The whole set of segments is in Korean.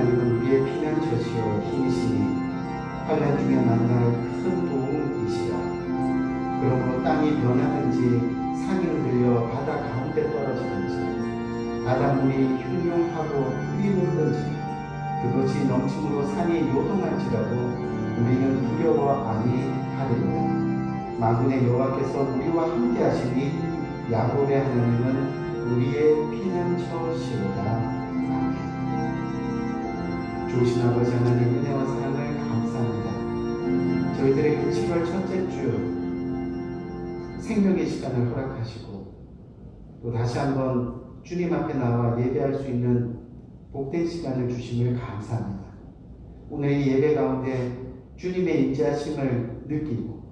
하나님은 우리의 피난처시요 힘이시니 환난 중에 만날 큰 도움이시라. 그러므로 땅이 변하든지 산이 흔들려 바다 가운데 떨어지든지 바닷물이 흉흉하고 뛰놀든지 그것이 넘침으로 산이 요동할지라도 우리는 두려워 아니하리로다. 만군의 여호와께서 우리와 함께 하시니 야곱의 하나님은 우리의 피난처시로다. 아멘. 좋으신 아버지 하나님, 은혜와 사랑을 감사합니다. 저희들의 그 7월 첫째 주 생명의 시간을 허락하시고 또 다시 한번 주님 앞에 나와 예배할 수 있는 복된 시간을 주심을 감사합니다. 오늘 이 예배 가운데 주님의 임재하심을 느끼고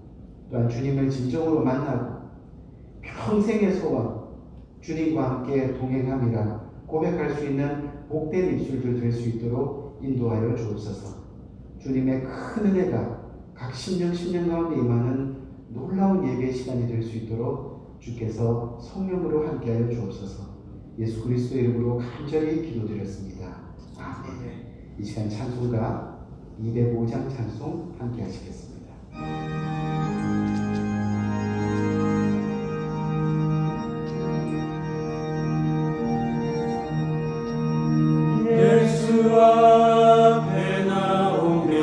또한 주님을 진정으로 만나고 평생의 소원 주님과 함께 동행함이라 고백할 수 있는 복된 입술들 될 수 있도록 인도하여 주옵소서. 주님의 큰 은혜가 각 심령 가운데 임하는 놀라운 예배의 시간이 될 수 있도록 주께서 성령으로 함께하여 주옵소서. 예수 그리스도의 이름으로 간절히 기도드렸습니다. 아멘. 이 시간 찬송가 205장 찬송 함께 하시겠습니다. 예수 앞에 나오면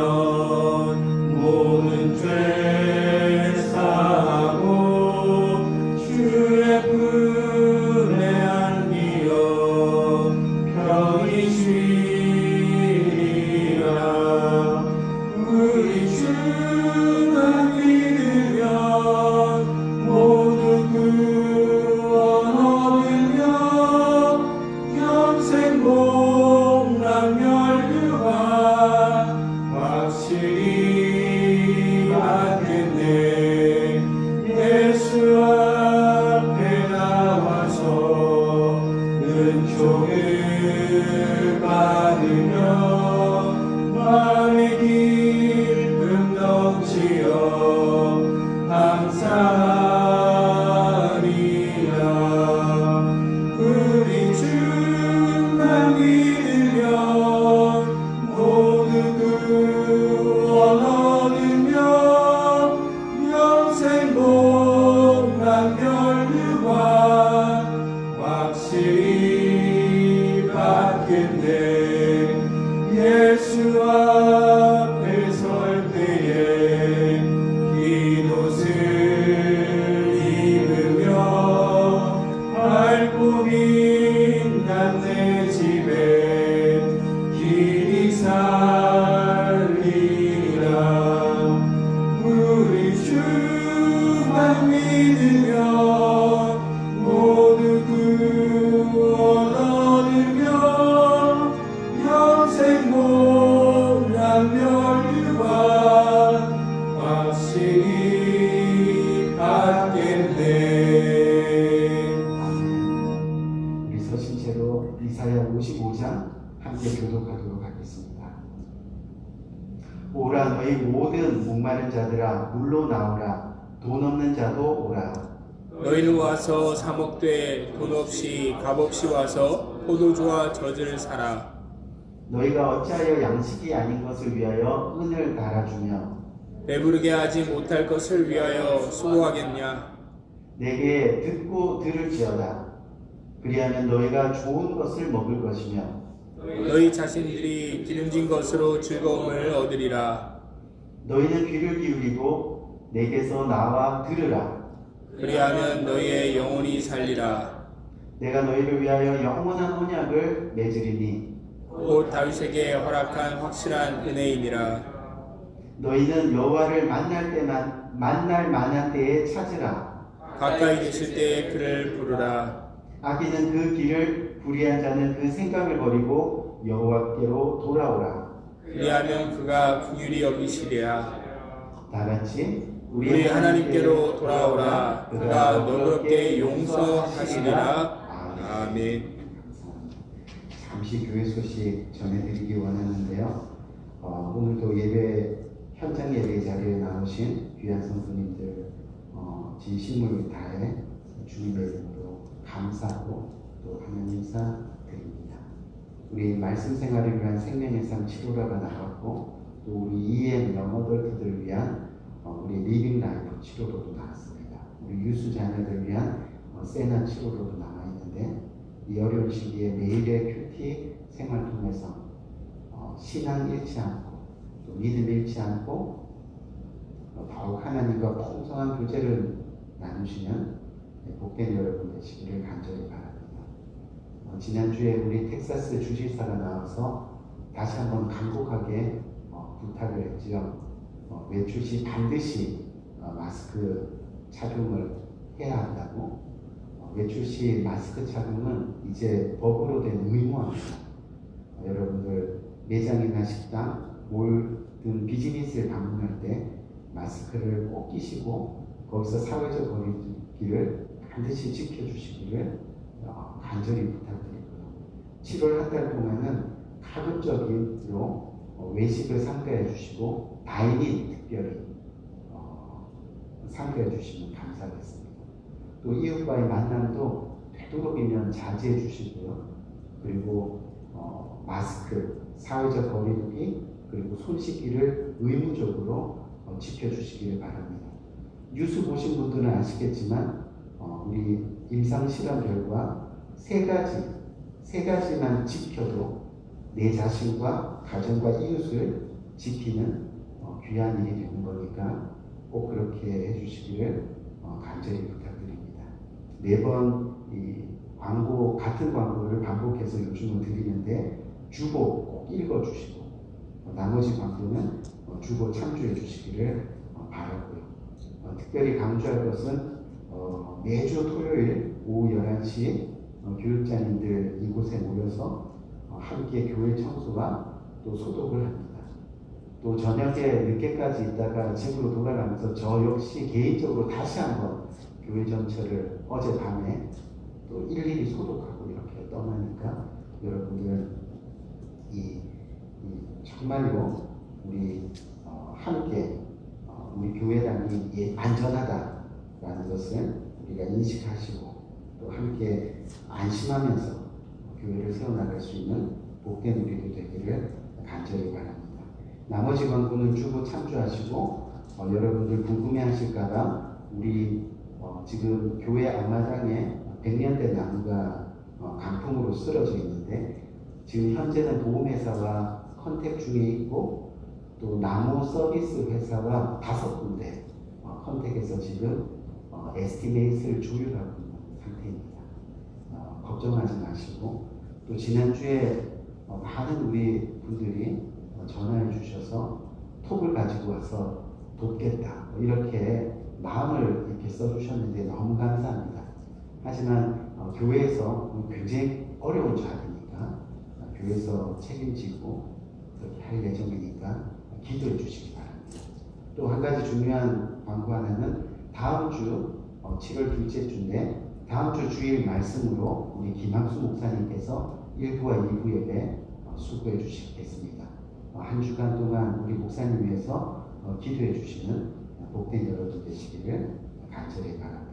모든 죄 사하고 주의 품에 안기어 편히 쉬리라. 우리 주만 믿으면 모두 구원 얻으며 영생 확실히 받겠네. 예수 앞에 나와서 은총을 받으며 마음의 기쁨 넘치어 감사하리라. 우리 주만 믿으면 모두 구원 얻으며 영생 복락 면류관 확실히 받겠네. 예수 앞에 설 때에 흰옷을 입으며 밝고 빛난 내 집에 길이 살리라. 우리 주만 믿으면 모두 구원 얻으며 영생 복락 면류관 확실히 받겠네. 우리 서신 채로 이사야 55장 함께 교독하도록 하겠습니다. 오라 너희 모든 목마른 자들아 물로 나오라. 돈 없는 자도 오라. 너희는 와서 사 먹되 돈 없이 값 없이 와서 포도주와 젖을 사라. 너희가 어찌하여 양식이 아닌 것을 위하여 은을 달아주며 배부르게 하지 못할 것을 위하여 수고하겠냐. 내게 듣고 들을지어다. 그리하면 너희가 좋은 것을 먹을 것이며 너희 자신들이 기름진 것으로 즐거움을 얻으리라. 너희는 귀를 기울이고 내게서 나와 들으라. 그리하면 너희의 영혼이 살리라. 내가 너희를 위하여 영원한 언약을 맺으리니 곧 다윗에게 허락한 확실한 은혜이니라. 너희는 여호와를 만날 만한 때에 찾으라. 가까이 계실 때에 그를 부르라. 악인은 그 길을 불의한 자는 그 생각을 버리고 여호와께로 돌아오라. 그리하면 그가 긍휼히 여기시리라. 다 같이 우리 하나님께로 돌아오라. 그가 너그럽게 용서하시리라. 아멘. 잠시 교회 소식 전해드리기 원하는데요. 오늘도 예배 현장 예배 자리에 나오신 귀한 성도님들 진심을 다해 주님의 이름으로 감사하고 또 하나님 인사 드립니다. 우리 말씀 생활을 위한 생명의 삶 치료라가 나왔고 또 우리 EM 영어덜트들을 위한 우리 리빙 라이프 치료로도 나왔습니다. 우리 유수 자녀들 위한 세나 치료로도 나와 있는데 이 어려운 시기에 매일의 큐티 생활 통해서 신앙 잃지 않고 또 믿음 잃지 않고 더욱 하나님과 풍성한 교제를 나누시는 복된 여러분 되시기를 간절히 바랍니다. 지난주에 우리 텍사스 주지사가 나와서 다시 한번 간곡하게 부탁을 했지요. 외출 시 반드시 마스크 착용을 해야 한다고. 외출 시 마스크 착용은 이제 법으로 된 의무화입니다. 여러분들 매장이나 식당, 몰 등 비즈니스를 방문할 때 마스크를 꼭 끼시고 거기서 사회적 거리두기를 반드시 지켜주시기를 간절히 부탁드리고요. 7월 한 달 동안은 가급적이로 외식을 삼가해 주시고 다이닝 특별히 삼가해 주시면 감사하겠습니다. 또 이웃과의 만남도 되도록이면 자제해 주시고요. 그리고 마스크, 사회적 거리두기, 그리고 손 씻기를 의무적으로 지켜주시기를 바랍니다. 뉴스 보신 분들은 아시겠지만 우리 임상 실험 결과 세 가지만 지켜도 내 자신과 가정과 이웃을 지키는 귀한 일이 되는 거니까 꼭 그렇게 해주시기를 간절히 부탁드립니다. 매번 이 같은 광고를 반복해서 요즘은 드리는데 주보 꼭 읽어주시고 나머지 광고는 주보 참조해 주시기를 바라고요. 특별히 강조할 것은 매주 토요일 오후 11시 교육자님들 이곳에 모여서 함께 교회 청소와 또 소독을 합니다. 또 저녁에 늦게까지 있다가 집으로 돌아가면서 저 역시 개인적으로 다시 한번 교회 전체를 어젯밤에 또 일일이 소독하고 이렇게 떠나니까 여러분들 정말로 우리 함께 우리 교회당이 안전하다라는 것을 우리가 인식하시고 또 함께 안심하면서 교회를 세워나갈 수 있는 복된 우리도 되기를 간절히 바랍니다. 나머지 광고는 주보 참조하시고 여러분들 궁금해하실까봐 우리 지금 교회 앞마당에 100년대 나무가 강풍으로 쓰러져 있는데 지금 현재는 보험회사와 컨택 중에 있고 또 나무 서비스 회사와 5군데 컨택해서 지금 에스티메이트를 조율하고 있는 상태입니다. 걱정하지 마시고 또 지난주에 많은 우리 분들이 전화해 주셔서 톡을 가지고 와서 돕겠다 이렇게 마음을 이렇게 써주셨는데 너무 감사합니다. 하지만 교회에서 굉장히 어려운 자리니까 교회에서 책임지고 그렇게 할 예정이니까 기도해 주시기 바랍니다. 또 한 가지 중요한 광고 하나는 다음 주 7월 둘째 주인데 다음 주 주일 말씀으로 우리 김학수 목사님께서 1부와 2부 예배 수고해 주시겠습니다. 한 주간 동안 우리 목사님 위해서 기도해 주시는 복된 여러분 되시기를 간절히 바랍니다.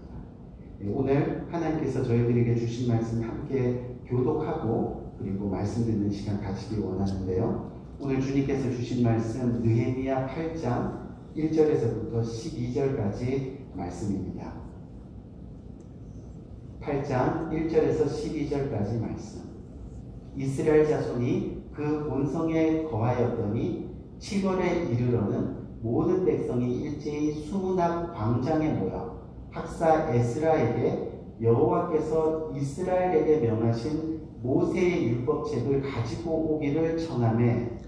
오늘 하나님께서 저희들에게 주신 말씀 함께 교독하고 그리고 말씀 듣는 시간 가지기 원하는데요. 오늘 주님께서 주신 말씀 느헤미야 8장 1절에서부터 12절까지 말씀입니다. 8장 1절에서 12절까지 말씀. 이스라엘 자손이 그 본성에 거하였더니 7월에 이르러는 모든 백성이 일제히 수문학 광장에 모여 학사 에스라에게 여호와께서 이스라엘에게 명하신 모세의 율법책을 가지고 오기를 청하매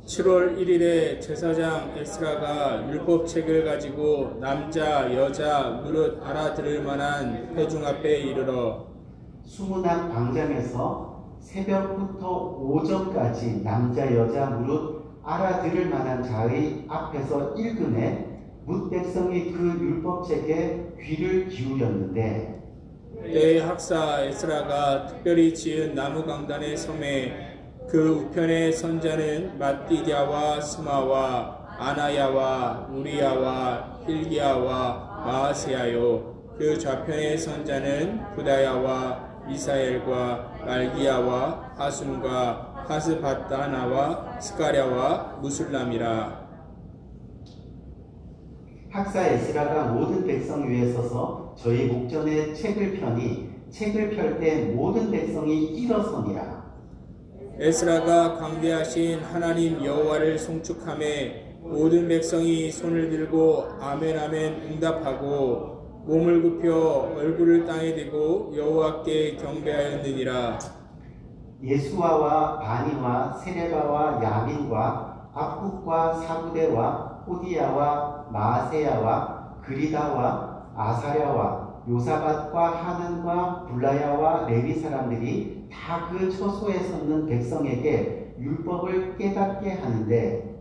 7월 1일에 제사장 에스라가 율법책을 가지고 남자, 여자 무릇 알아들을 만한 회중 앞에 이르러 수문학 광장에서 새벽부터 오전까지 남자, 여자 무릇 알아들을 만한 자의 앞에서 읽으매 뭇 백성이 그 율법책에 귀를 기울였는데 때 학사 에스라가 특별히 지은 나무 강단의 섬에 그 우편의 선자는 마띠디아와 스마와 아나야와 우리야와 힐기야와 마아세야요 그 좌편의 선자는 부다야와 미사엘과 말기야와 하순과 하스바다나와 스가랴와 무술람이라. 학사 에스라가 모든 백성 위에 서서 저희 목전에 책을 펴니 책을 펼 때 모든 백성이 일어서니라. 에스라가 광대하신 하나님 여호와를 송축하매 모든 백성이 손을 들고 아멘 아멘 응답하고 몸을 굽혀 얼굴을 땅에 대고 여호와께 경배하였느니라. 예수와와 바니와 세레바와 야민과 압국과 사부대와 호디야와 마세야와 그리다와 아사랴와 요사밧과 하는과 불라야와 레위 사람들이 다 그 처소에 섰는 백성에게 율법을 깨닫게 하는데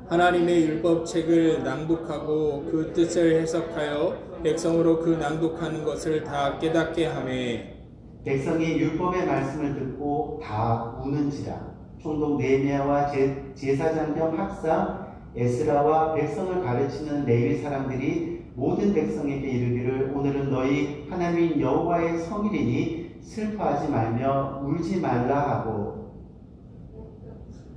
하나님의 율법책을 낭독하고 그 뜻을 해석하여 백성으로 그 낭독하는 것을 다 깨닫게 하매 백성이 율법의 말씀을 듣고 다 우는지라. 총독 느헤미야와 제사장 겸 학사 에스라와 백성을 가르치는 레위 사람들이 모든 백성에게 이르기를 오늘은 너희 하나님 여호와의 성일이니 슬퍼하지 말며 울지 말라 하고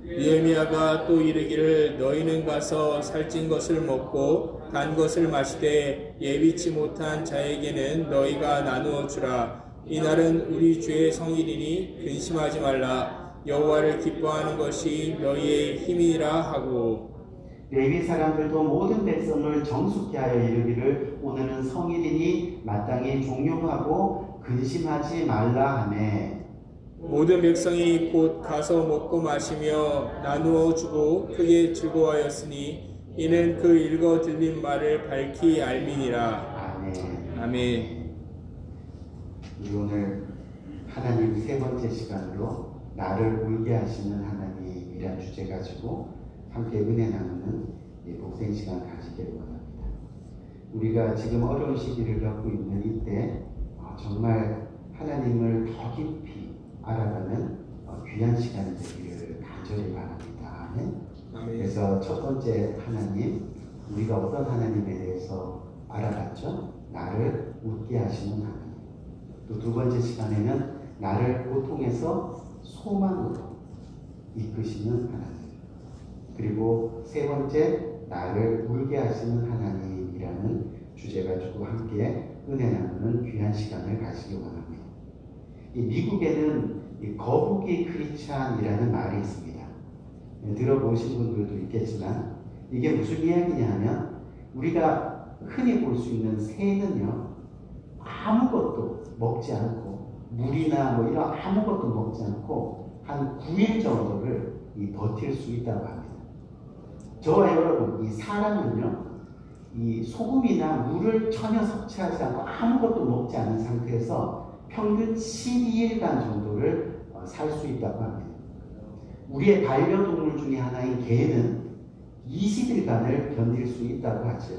느헤미야가 또 이르기를 너희는 가서 살찐 것을 먹고 단 것을 마시되 예비치 못한 자에게는 너희가 나누어 주라. 이날은 우리 주의 성일이니 근심하지 말라. 여호와를 기뻐하는 것이 너희의 힘이라 하고 레위 사람들도 모든 백성을 정숙케 하여 이르기를 오늘은 성일이니 마땅히 종용하고 근심하지 말라 하매 모든 백성이 곧 가서 먹고 마시며 나누어 주고 크게 즐거워하였으니 이는 그 읽어 들린 말을 밝히 알미니라. 아멘. 아멘. 우리 오늘 하나님 세 번째 시간으로 나를 울게 하시는 하나님이란 주제 가지고 함께 은혜 나누는 복생 시간 가지기를 원합니다. 우리가 지금 어려운 시기를 겪고 있는 이때 정말 하나님을 더 깊이 알아가는 귀한 시간이 되기를 간절히 바랍니다. 아멘. 아멘. 그래서 첫 번째 하나님, 우리가 어떤 하나님에 대해서 알아봤죠? 나를 웃게 하시는 하나님. 또 두 번째 시간에는 나를 고통에서 소망으로 이끄시는 하나님. 그리고 세 번째, 나를 울게 하시는 하나님이라는 주제 가지고 함께 은혜 나누는 귀한 시간을 가지기 원합니다. 이 미국에는 이 거북이 크리스찬이라는 말이 있습니다. 들어보신 분들도 있겠지만 이게 무슨 이야기냐 하면 우리가 흔히 볼 수 있는 새는요 아무것도 먹지 않고 물이나 뭐 이런 아무것도 먹지 않고 한 9일 정도를 버틸 수 있다고 합니다. 저와 여러분, 이 사람은요, 이 소금이나 물을 전혀 섭취하지 않고 아무것도 먹지 않은 상태에서 평균 12일간 정도를 살 수 있다고 합니다. 우리의 반려동물 중에 하나인 개는 20일간을 견딜 수 있다고 하죠.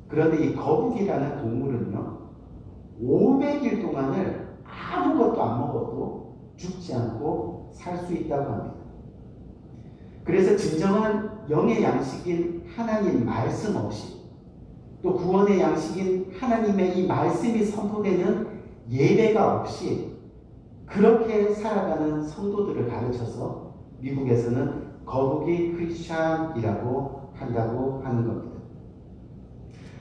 그런데 이 거북이라는 동물은요, 500일 동안을 아무것도 안 먹어도 죽지 않고 살 수 있다고 합니다. 그래서 진정한 영의 양식인 하나님 말씀 없이 또 구원의 양식인 하나님의 이 말씀이 선포되는 예배가 없이 그렇게 살아가는 성도들을 가르쳐서 미국에서는 거북이 크리스찬이라고 한다고 하는 겁니다.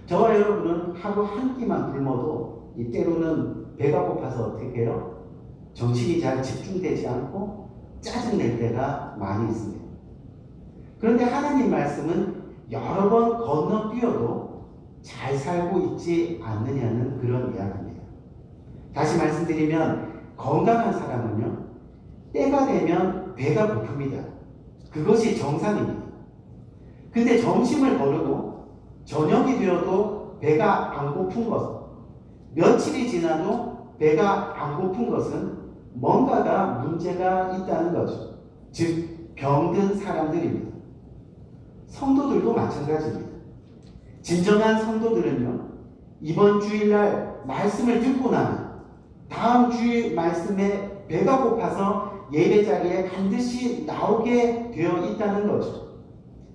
저와 여러분은 하루 한 끼만 굶어도 때로는 배가 고파서 어떻게 해요? 정신이 잘 집중되지 않고 짜증낼 때가 많이 있습니다. 그런데 하나님 말씀은 여러 번 건너뛰어도 잘 살고 있지 않느냐는 그런 이야기입니다. 다시 말씀드리면 건강한 사람은요, 때가 되면 배가 고픕니다. 그것이 정상입니다. 근데 점심을 거르고 저녁이 되어도 배가 안 고픈 것, 며칠이 지나도 배가 안 고픈 것은 뭔가가 문제가 있다는 거죠. 즉 병든 사람들입니다. 성도들도 마찬가지입니다. 진정한 성도들은요, 이번 주일날 말씀을 듣고 나면 다음 주일 말씀에 배가 고파서 예배 자리에 반드시 나오게 되어 있다는 거죠.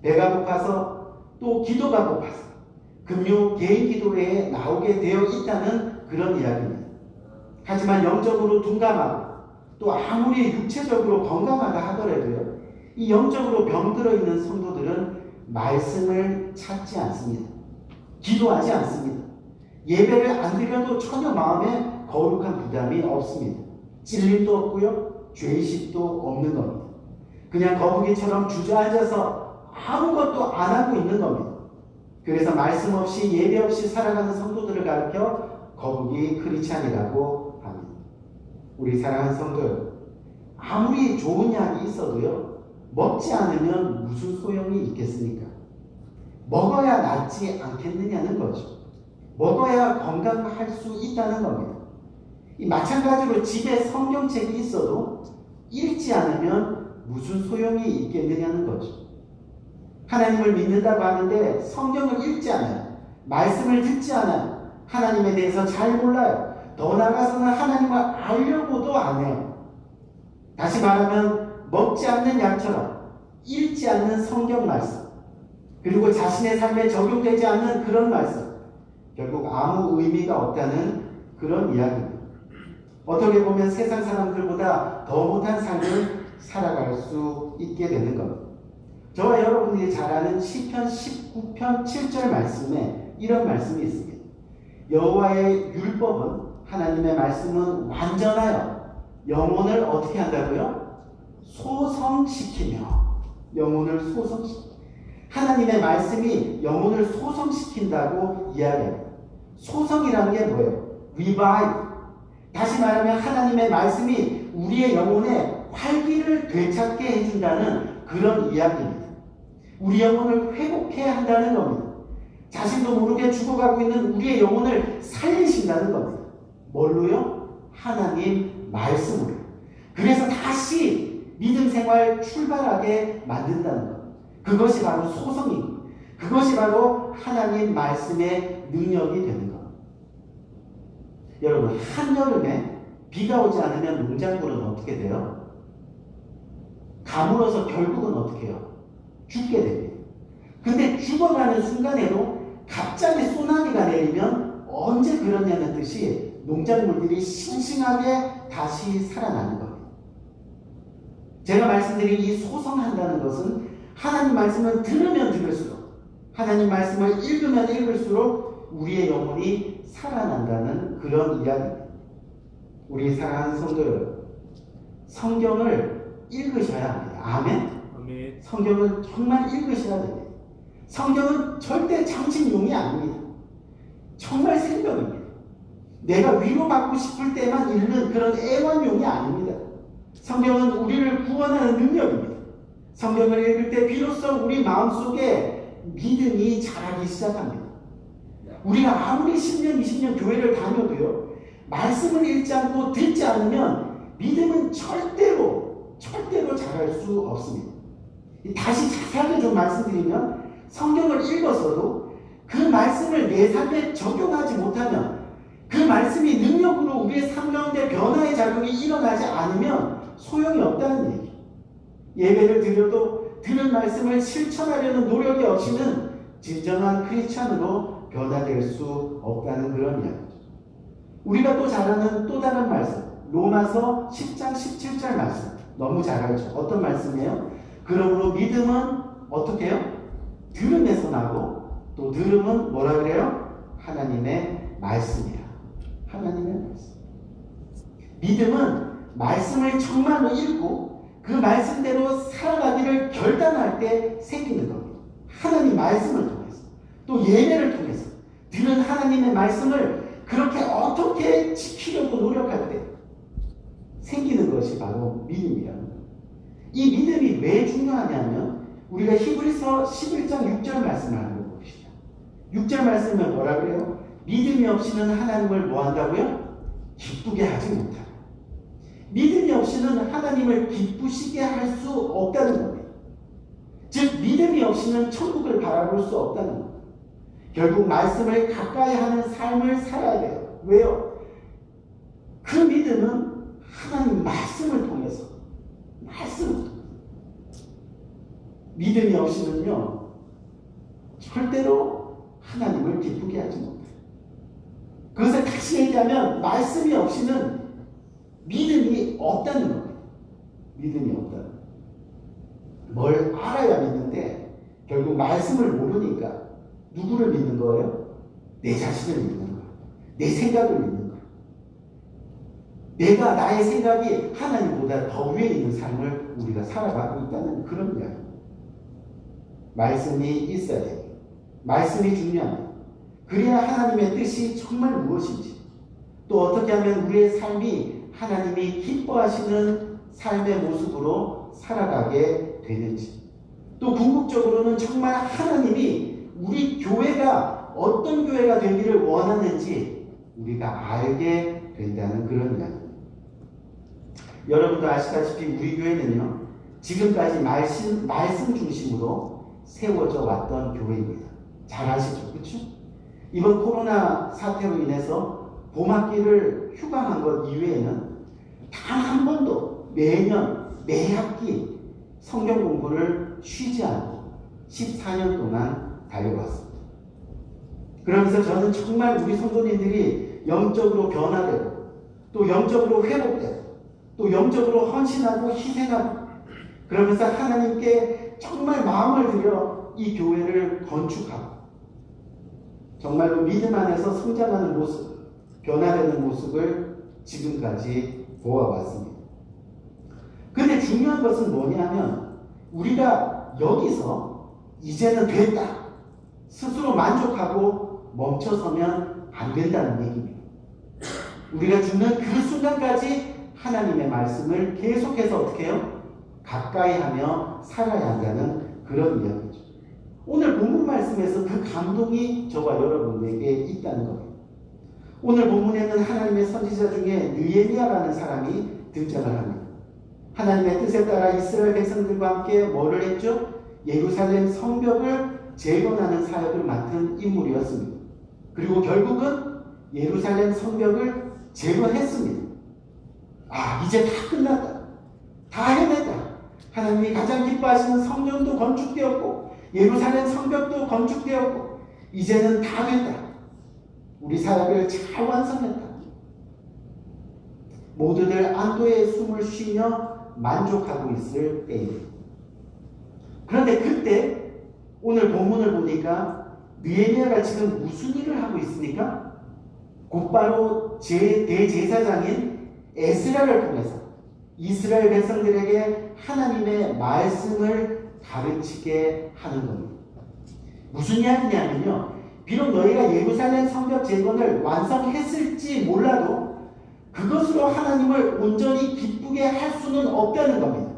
배가 고파서 또 기도가 고파서 금요 개인 기도회에 나오게 되어 있다는 그런 이야기입니다. 하지만 영적으로 둔감하고 또 아무리 육체적으로 건강하다 하더라도요, 이 영적으로 병들어 있는 성도들은 말씀을 찾지 않습니다. 기도하지 않습니다. 예배를 안 드려도 전혀 마음에 거룩한 부담이 없습니다. 찔림도 없고요, 죄의식도 없는 겁니다. 그냥 거북이처럼 주저앉아서 아무것도 안 하고 있는 겁니다. 그래서 말씀 없이 예배 없이 살아가는 성도들을 가르쳐 거북이 크리스찬이라고 합니다. 우리 사랑하는 성도 여러분, 아무리 좋은 약이 있어도요, 먹지 않으면 무슨 소용이 있겠습니까? 먹어야 낫지 않겠느냐는 거죠. 먹어야 건강할 수 있다는 겁니다. 마찬가지로 집에 성경책이 있어도 읽지 않으면 무슨 소용이 있겠느냐는 거죠. 하나님을 믿는다고 하는데 성경을 읽지 않아요. 말씀을 듣지 않아요. 하나님에 대해서 잘 몰라요. 더 나아가서는 하나님을 알려고도 안 해요. 다시 말하면 먹지 않는 약처럼 읽지 않는 성경 말씀, 그리고 자신의 삶에 적용되지 않는 그런 말씀, 결국 아무 의미가 없다는 그런 이야기입니다. 어떻게 보면 세상 사람들보다 더 못한 삶을 살아갈 수 있게 되는 겁니다. 저와 여러분들이 잘 아는 시편 19편 7절 말씀에 이런 말씀이 있습니다. 여호와의 율법은, 하나님의 말씀은 완전하여 영혼을 어떻게 한다고요? 소성시키며. 영혼을 소성시키며. 하나님의 말씀이 영혼을 소성시킨다고 이야기합니다. 소성이라는 게 뭐예요? revive. 다시 말하면 하나님의 말씀이 우리의 영혼에 활기를 되찾게 해준다는 그런 이야기입니다. 우리 영혼을 회복해 한다는 겁니다. 자신도 모르게 죽어가고 있는 우리의 영혼을 살리신다는 겁니다. 뭘로요? 하나님 말씀으로. 그래서 다시 믿음 생활 출발하게 만든다는 겁니다. 그것이 바로 소성입니다. 그것이 바로 하나님 말씀의 능력이 되는 겁니다. 여러분, 한여름에 비가 오지 않으면 농작물은 어떻게 돼요? 가물어서 결국은 어떻게 해요? 죽게 됩니다. 근데 죽어가는 순간에도 갑자기 소나기가 내리면 언제 그러냐는 듯이 농작물들이 싱싱하게 다시 살아나는 겁니다. 제가 말씀드린 이 소성한다는 것은 하나님 말씀을 들으면 들을수록, 하나님 말씀을 읽으면 읽을수록 우리의 영혼이 살아난다는 그런 이야기입니다. 우리 사랑하는 성도 여러분, 성경을 읽으셔야 합니다. 아멘? 아멘. 성경을 정말 읽으셔야 됩니다. 성경은 절대 장식용이 아닙니다. 정말 생명입니다. 내가 위로받고 싶을 때만 읽는 그런 애완용이 아닙니다. 성경은 우리를 구원하는 능력입니다. 성경을 읽을 때 비로소 우리 마음속에 믿음이 자라기 시작합니다. 우리가 아무리 10년, 20년 교회를 다녀도요, 말씀을 읽지 않고 듣지 않으면 믿음은 절대로 자랄 수 없습니다. 다시 자세하게 좀 말씀드리면, 성경을 읽어서도 그 말씀을 내 삶에 적용하지 못하면, 그 말씀이 능력으로 우리의 삶 가운데 변화의 작용이 일어나지 않으면 소용이 없다는 얘기예요. 예배를 드려도 들은 말씀을 실천하려는 노력이 없이는 진정한 크리스찬으로 변화될 수 없다는 그런 이야기죠. 우리가 또 잘 아는 또 다른 말씀, 로마서 10장 17절 말씀, 너무 잘 알죠. 어떤 말씀이에요? 그러므로 믿음은 어떻게 해요? 들음에서 나고, 또 들음은 뭐라 그래요? 하나님의 말씀이라. 하나님의 말씀. 믿음은 말씀을 정말로 읽고 그 말씀대로 살아가기를 결단할 때 생기는 겁니다. 하나님 말씀을 통해서, 또 예배를 통해서 들은 하나님의 말씀을 그렇게 어떻게 지키려고 노력할 때 생기는 것이 바로 믿음이라는 거예요. 이 믿음이 왜 중요하냐면, 우리가 히브리서 11장 6절 말씀을 한번 봅시다. 6절 말씀은 뭐라 그래요? 믿음이 없이는 하나님을 뭐 한다고요? 기쁘게 하지 못하고. 믿음이 없이는 하나님을 기쁘시게 할 수 없다는 겁니다. 즉, 믿음이 없이는 천국을 바라볼 수 없다는 겁니다. 결국 말씀을 가까이 하는 삶을 살아야 돼요. 왜요? 그 믿음은 하나님 말씀을 통해서, 믿음이 없이는요, 절대로 하나님을 기쁘게 하지 못해요. 그것을 다시 얘기하면, 말씀이 없이는 믿음이 없다는 거예요. 믿음이 없다. 뭘 알아야 믿는데 결국 말씀을 모르니까 누구를 믿는 거예요? 내 자신을 믿는 거예요. 내 생각을 믿는 거예요. 내가 나의 생각이 하나님보다 더 위에 있는 삶을 우리가 살아가고 있다는 그런 이야기입니다. 말씀이 있어야 돼요. 말씀이 중요합니다. 그래야 하나님의 뜻이 정말 무엇인지, 또 어떻게 하면 우리의 삶이 하나님이 기뻐하시는 삶의 모습으로 살아가게 되는지, 또 궁극적으로는 정말 하나님이 우리 교회가 어떤 교회가 되기를 원하는지 우리가 알게 된다는 그런 이야기입니다. 여러분도 아시다시피 우리 교회는요, 지금까지 말씀 중심으로 세워져 왔던 교회입니다. 잘 아시죠? 그렇죠? 이번 코로나 사태로 인해서 봄학기를 휴강한 것 이외에는 단 한 번도 매년 매 학기 성경 공부를 쉬지 않고 14년 동안 달려왔습니다. 그러면서 저는 정말 우리 성도님들이 영적으로 변화되고 또 영적으로 회복되고 또 영적으로 헌신하고 희생하고 그러면서 하나님께 정말 마음을 들여 이 교회를 건축하고 정말로 믿음 안에서 성장하는 모습, 변화되는 모습을 지금까지 보아왔습니다. 근데 중요한 것은 뭐냐면 우리가 여기서 이제는 됐다 스스로 만족하고 멈춰서면 안 된다는 얘기입니다. 우리가 죽는 그 순간까지 하나님의 말씀을 계속해서 어떻게 해요? 가까이 하며 살아야 한다는 그런 이야기죠. 오늘 본문 말씀에서 그 감동이 저와 여러분에게 있다는 겁니다. 오늘 본문에는 하나님의 선지자 중에 느헤미야라는 사람이 등장을 합니다. 하나님의 뜻에 따라 이스라엘 백성들과 함께 뭐를 했죠? 예루살렘 성벽을 재건하는 사역을 맡은 인물이었습니다. 그리고 결국은 예루살렘 성벽을 재건했습니다. 아, 이제 다 끝났다. 다 해냈다. 하나님이 가장 기뻐하시는 성전도 건축되었고 예루살렘 성벽도 건축되었고 이제는 다 됐다. 우리 사역을 잘 완성했다. 모두들 안도의 숨을 쉬며 만족하고 있을 때입니다. 그런데 그때 오늘 본문을 보니까 느헤미야가 지금 무슨 일을 하고 있습니까? 곧바로 대제사장인 에스라를 통해서 이스라엘 백성들에게 하나님의 말씀을 가르치게 하는 겁니다. 무슨 이야기냐면요. 비록 너희가 예루살렘 성벽 재건을 완성했을지 몰라도 그것으로 하나님을 온전히 기쁘게 할 수는 없다는 겁니다.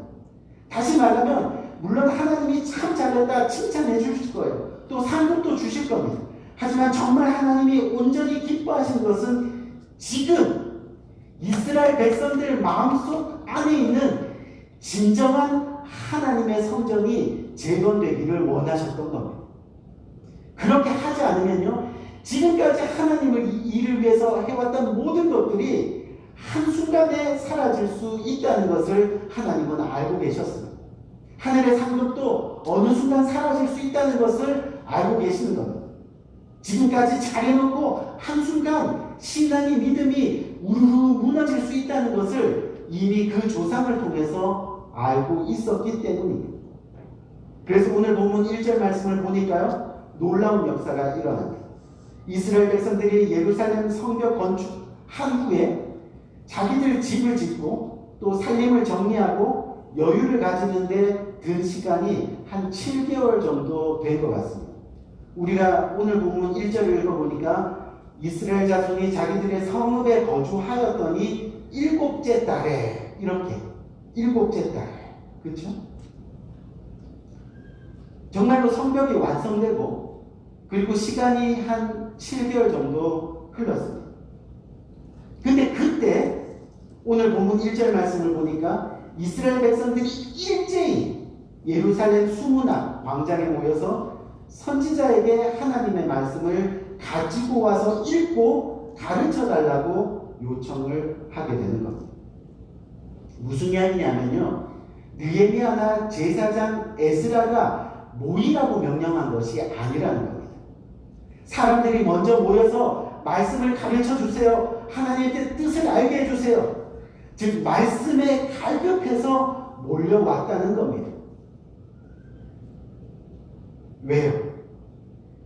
다시 말하면 물론 하나님이 참 잘했다 칭찬해 주실 거예요. 또 상급도 주실 겁니다. 하지만 정말 하나님이 온전히 기뻐하신 것은 지금 이스라엘 백성들 마음속 안에 있는 진정한 하나님의 성전이 재건되기를 원하셨던 겁니다. 그렇게 하지 않으면요, 지금까지 하나님을 일을 위해서 해왔던 모든 것들이 한순간에 사라질 수 있다는 것을 하나님은 알고 계셨습니다. 하늘의 상급도 어느 순간 사라질 수 있다는 것을 알고 계시는 겁니다. 지금까지 잘해놓고 한순간 신앙이 믿음이 우르르 무너질 수 있다는 것을 이미 그 조상을 통해서 알고 있었기 때문입니다. 그래서 오늘 본문 1절 말씀을 보니까요, 놀라운 역사가 일어납니다. 이스라엘 백성들이 예루살렘 성벽 건축한 후에 자기들 집을 짓고 또 살림을 정리하고 여유를 가지는데 든 시간이 한 7개월 정도 된 것 같습니다. 우리가 오늘 본문 1절을 읽어보니까 이스라엘 자손이 자기들의 성읍에 거주하였더니 7째 달에 이렇게 7째 달에 그렇죠? 정말로 성벽이 완성되고 그리고 시간이 한 7개월 정도 흘렀습니다. 근데 그때 오늘 본문 1절 말씀을 보니까 이스라엘 백성들이 일제히 예루살렘 수문학 광장에 모여서 선지자에게 하나님의 말씀을 가지고 와서 읽고 가르쳐 달라고 요청을 하게 되는 겁니다. 무슨 이야기냐면요, 느헤미야나 제사장 에스라가 모이라고 명령한 것이 아니라는 겁니다. 사람들이 먼저 모여서 말씀을 가르쳐 주세요. 하나님의 뜻을 알게 해주세요. 즉 말씀에 갈급해서 몰려왔다는 겁니다. 왜요?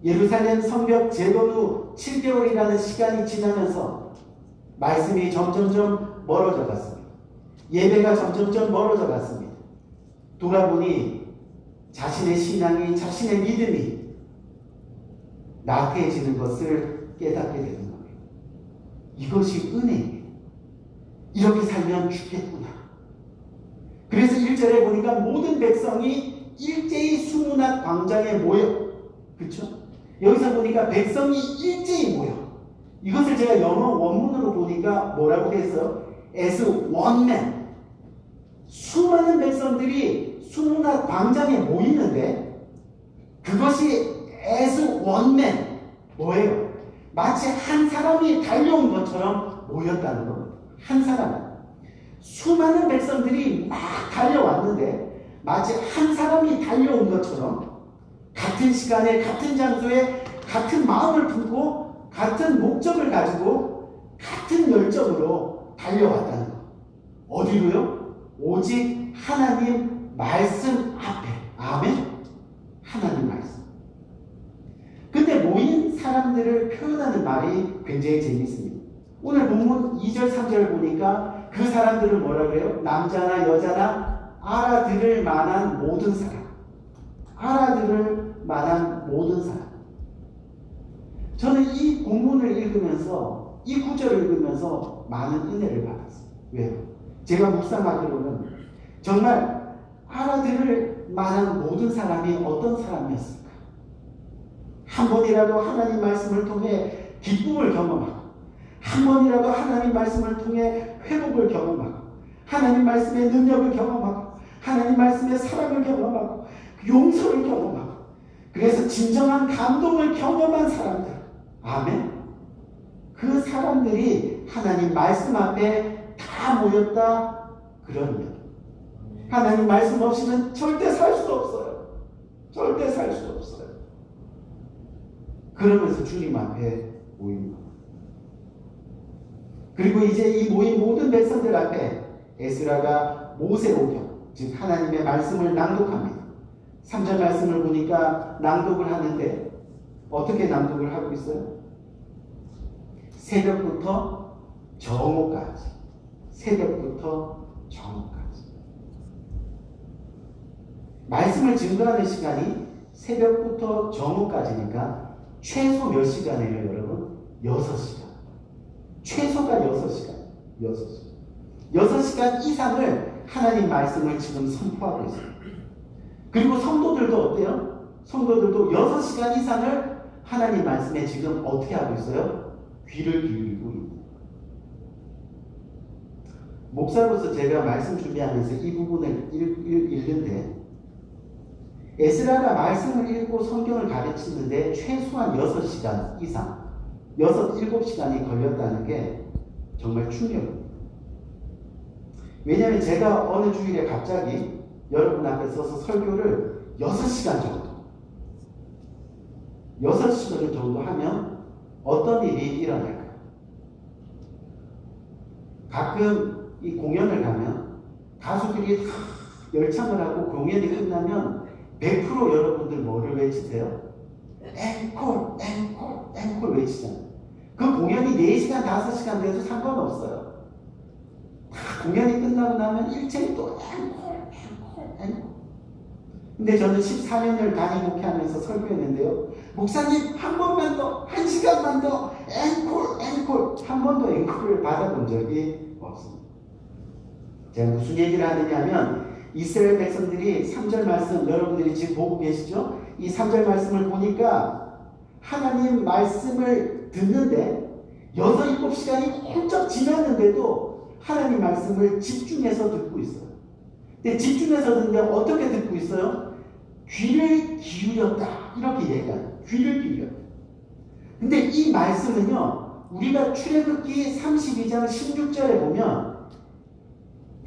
예루살렘 성벽 재건 후 7개월이라는 시간이 지나면서 말씀이 점점점 멀어져 갔습니다. 예배가 점점점 멀어져 갔습니다. 돌아보니 자신의 신앙이, 자신의 믿음이 나태해지는 것을 깨닫게 되는 겁니다. 이것이 은혜예요. 이렇게 살면 죽겠구나. 그래서 1절에 보니까 모든 백성이 일제히 수문학 광장에 모여. 그렇죠? 여기서 보니까 백성이 일제히 모여. 이것을 제가 영어 원문으로 보니까 뭐라고 돼 있어요? As one man. 수많은 백성들이 수문학 광장에 모이는데 그것이 as one man. 뭐예요? 마치 한 사람이 달려온 것처럼 모였다는 겁니다. 한 사람. 수많은 백성들이 막 달려왔는데 마치 한 사람이 달려온 것처럼 같은 시간에 같은 장소에 같은 마음을 품고 같은 목적을 가지고 같은 열정으로 달려왔다는 것. 어디로요? 오직 하나님 말씀 앞에. 아멘? 하나님 말씀. 근데 모인 사람들을 표현하는 말이 굉장히 재밌습니다. 오늘 본문 2절, 3절 보니까 그 사람들을 뭐라 그래요? 남자나 여자나 알아들을 만한 모든 사람. 알아들을 만한 모든 사람. 저는 이 본문을 읽으면서, 이 구절을 읽으면서 많은 은혜를 받았어요. 왜요? 제가 묵상하기로는 정말 알아들을 만한 모든 사람이 어떤 사람이었을까? 한 번이라도 하나님 말씀을 통해 기쁨을 경험하고, 한 번이라도 하나님 말씀을 통해 회복을 경험하고, 하나님 말씀의 능력을 경험하고, 하나님 말씀의 사랑을 경험하고, 용서를 경험하고, 그래서 진정한 감동을 경험한 사람들. 아멘. 그 사람들이 하나님 말씀 앞에 다 모였다. 그러면 하나님 말씀 없이는 절대 살 수 없어요. 절대 살 수 없어요. 그러면서 주님 앞에 모인 겁니다. 그리고 이제 이 모인 모든 백성들 앞에 에스라가 모세오경, 즉 하나님의 말씀을 낭독합니다. 3절 말씀을 보니까 낭독을 하는데 어떻게 낭독을 하고 있어요? 새벽부터 정오까지. 새벽부터 정오까지. 말씀을 증거하는 시간이 새벽부터 정오까지니까 최소 몇 시간이에요, 여러분? 6시간. 최소가 6시간. 6시간. 6시간 이상을 하나님 말씀을 지금 선포하고 있어요. 그리고 성도들도 어때요? 성도들도 6시간 이상을 하나님 말씀에 지금 어떻게 하고 있어요? 귀를 기울이고 있는. 목사로서 제가 말씀 준비하면서 이 부분을 읽는데 에스라가 말씀을 읽고 성경을 가르치는데 최소한 6시간 이상, 7시간이 걸렸다는 게 정말 충격입니다. 왜냐하면 제가 어느 주일에 갑자기 여러분 앞에 서서 설교를 6시간 정도 6시간 정도 하면 어떤 일이 일어날까요? 가끔 이 공연을 가면 가수들이 열창을 하고 공연이 끝나면 100% 여러분들 뭐를 외치세요? 앵콜, 앵콜, 앵콜 외치잖아요. 그 공연이 4시간, 5시간 돼도 상관없어요. 다 공연이 끝나고 나면 일체히 또 앵콜, 앵콜, 앵콜. 근데 저는 14년을 단위 목회하면서 설교했는데요. 목사님 한 번만 더, 1시간만 더, 앵콜, 앵콜. 한 번도 앵콜을 받아본 적이 없습니다. 제가 무슨 얘기를 하느냐 하면 이스라엘 백성들이 3절 말씀 여러분들이 지금 보고 계시죠? 이 3절 말씀을 보니까 하나님 말씀을 듣는데 6, 7시간이 훌쩍 지났는데도 하나님 말씀을 집중해서 듣고 있어요. 근데 집중해서 듣는데 어떻게 듣고 있어요? 귀를 기울였다. 이렇게 얘기해요. 귀를 기울였다. 근데 이 말씀은요, 우리가 출애굽기 32장 16절에 보면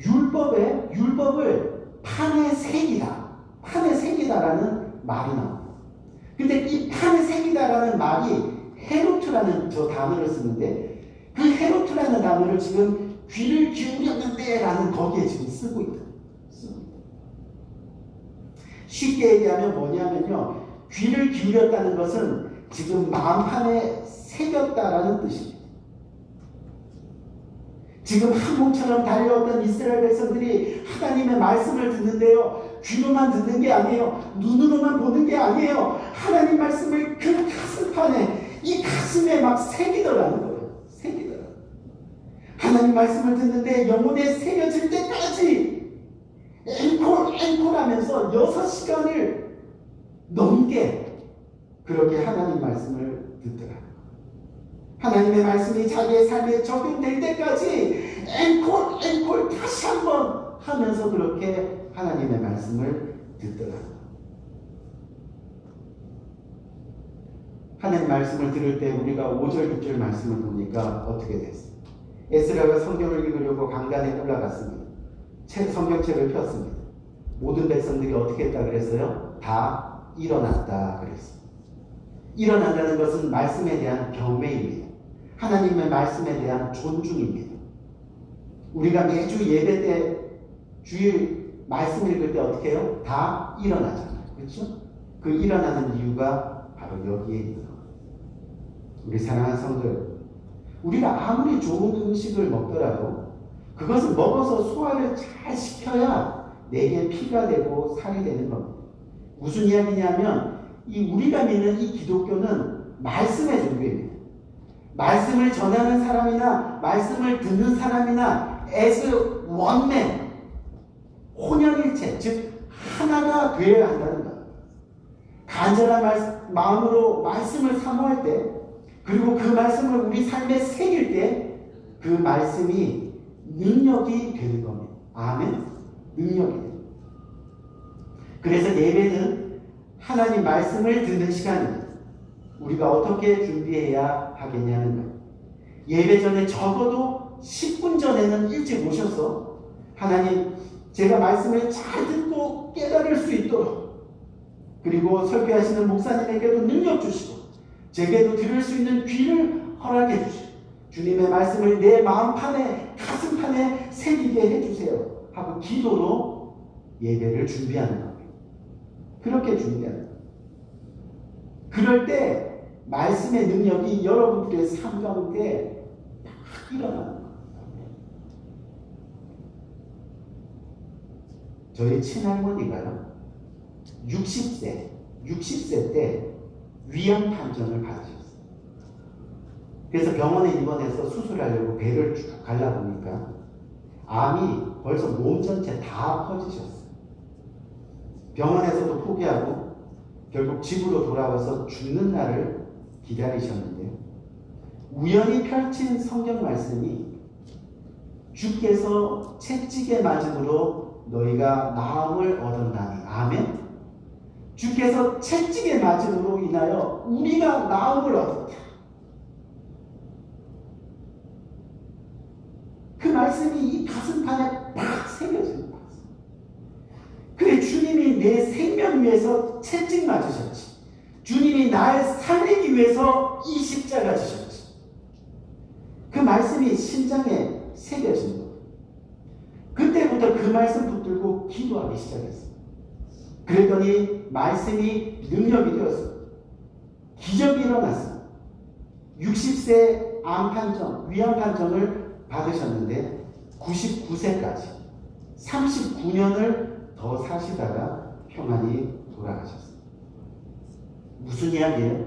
율법을 판의 색이다. 판의 색이다라는 말이 나옵니다. 근데 이 판의 색이다라는 말이 헤로트라는 저 단어를 쓰는데 그 헤로트라는 단어를 지금 귀를 기울였는데 라는 거기에 지금 쓰고 있다. 쉽게 얘기하면 뭐냐면요. 귀를 기울였다는 것은 지금 마음판에 새겼다라는 뜻입니다. 지금 항공처럼 달려왔던 이스라엘 백성들이 하나님의 말씀을 듣는데요. 귀로만 듣는 게 아니에요. 눈으로만 보는 게 아니에요. 하나님 말씀을 그 가슴판에, 이 가슴에 막 새기더라는 거예요. 새기더라. 하나님 말씀을 듣는데 영혼에 새겨질 때까지 앵콜 하면서 6시간을 넘게 그렇게 하나님 말씀을 듣더라. 하나님의 말씀이 자기의 삶에 적용될 때까지 앵콜 다시 한번 하면서 그렇게 하나님의 말씀을 듣더라. 하나님 말씀을 들을 때 우리가 5절 6절 말씀을 보니까 어떻게 됐어요? 에스라가 성경을 읽으려고 강단에 올라갔습니다. 성경책을 폈습니다. 모든 백성들이 어떻게 했다 그랬어요? 다 일어났다 그랬어요. 일어난다는 것은 말씀에 대한 경배입니다. 하나님의 말씀에 대한 존중입니다. 우리가 매주 예배 때 주일 말씀 읽을 때 어떻게 해요? 다 일어나잖아요. 그렇죠? 그 일어나는 이유가 바로 여기에 있는 거예요. 우리 사랑하는 성도 여러분, 우리가 아무리 좋은 음식을 먹더라도 그것을 먹어서 소화를 잘 시켜야 내게 피가 되고 살이 되는 겁니다. 무슨 이야기냐면 우리가 믿는 이 기독교는 말씀의 종교입니다. 말씀을 전하는 사람이나 말씀을 듣는 사람이나 as one man, 혼연일체, 즉 하나가 되어야 한다는 겁니다. 간절한 마음으로 말씀을 사모할 때, 그리고 그 말씀을 우리 삶에 새길 때 그 말씀이 능력이 되는 겁니다. 아멘? 능력이 됩니다. 그래서 예배는 하나님 말씀을 듣는 시간입니다. 우리가 어떻게 준비해야 하겠냐는 거예요. 예배 전에 적어도 10분 전에는 일찍 오셔서 하나님, 제가 말씀을 잘 듣고 깨달을 수 있도록, 그리고 설교하시는 목사님에게도 능력 주시고 제게도 들을 수 있는 귀를 허락해 주시고 주님의 말씀을 내 마음판에, 가슴판에 새기게 해주세요 하고 기도로 예배를 준비하는 겁니다. 그렇게 준비하는 겁니다. 그럴 때 말씀의 능력이 여러분들의 삶 가운데 막 일어나는 겁니다. 저희 친할머니가요, 60세 때 위암 판정을 받으셨어요. 그래서 병원에 입원해서 수술하려고 배를 쭉 갈라보니까 암이 벌써 몸 전체 다 퍼지셨어요. 병원에서도 포기하고 결국 집으로 돌아와서 죽는 날을 기다리셨는데요. 우연히 펼친 성경 말씀이 주께서 채찍에 맞음으로 너희가 나음을 얻었나니. 아멘. 주께서 채찍에 맞음으로 인하여 우리가 나음을 얻었다. 그 말씀이 이 가슴판에 팍 새겨진 거예요. 그래, 주님이 내 생명 위해서 채찍 맞으셨지. 주님이 날 살리기 위해서 이 십자가 지셨지. 그 말씀이 심장에 새겨진 거예요. 그때부터 그 말씀 붙들고 기도하기 시작했어요. 그랬더니 말씀이 능력이 되었어요. 기적이 일어났어요. 60세 암 판정, 위암 판정을 받으셨는데 99세까지 39년을 더 사시다가 평안히 돌아가셨어요. 무슨 이야기예요?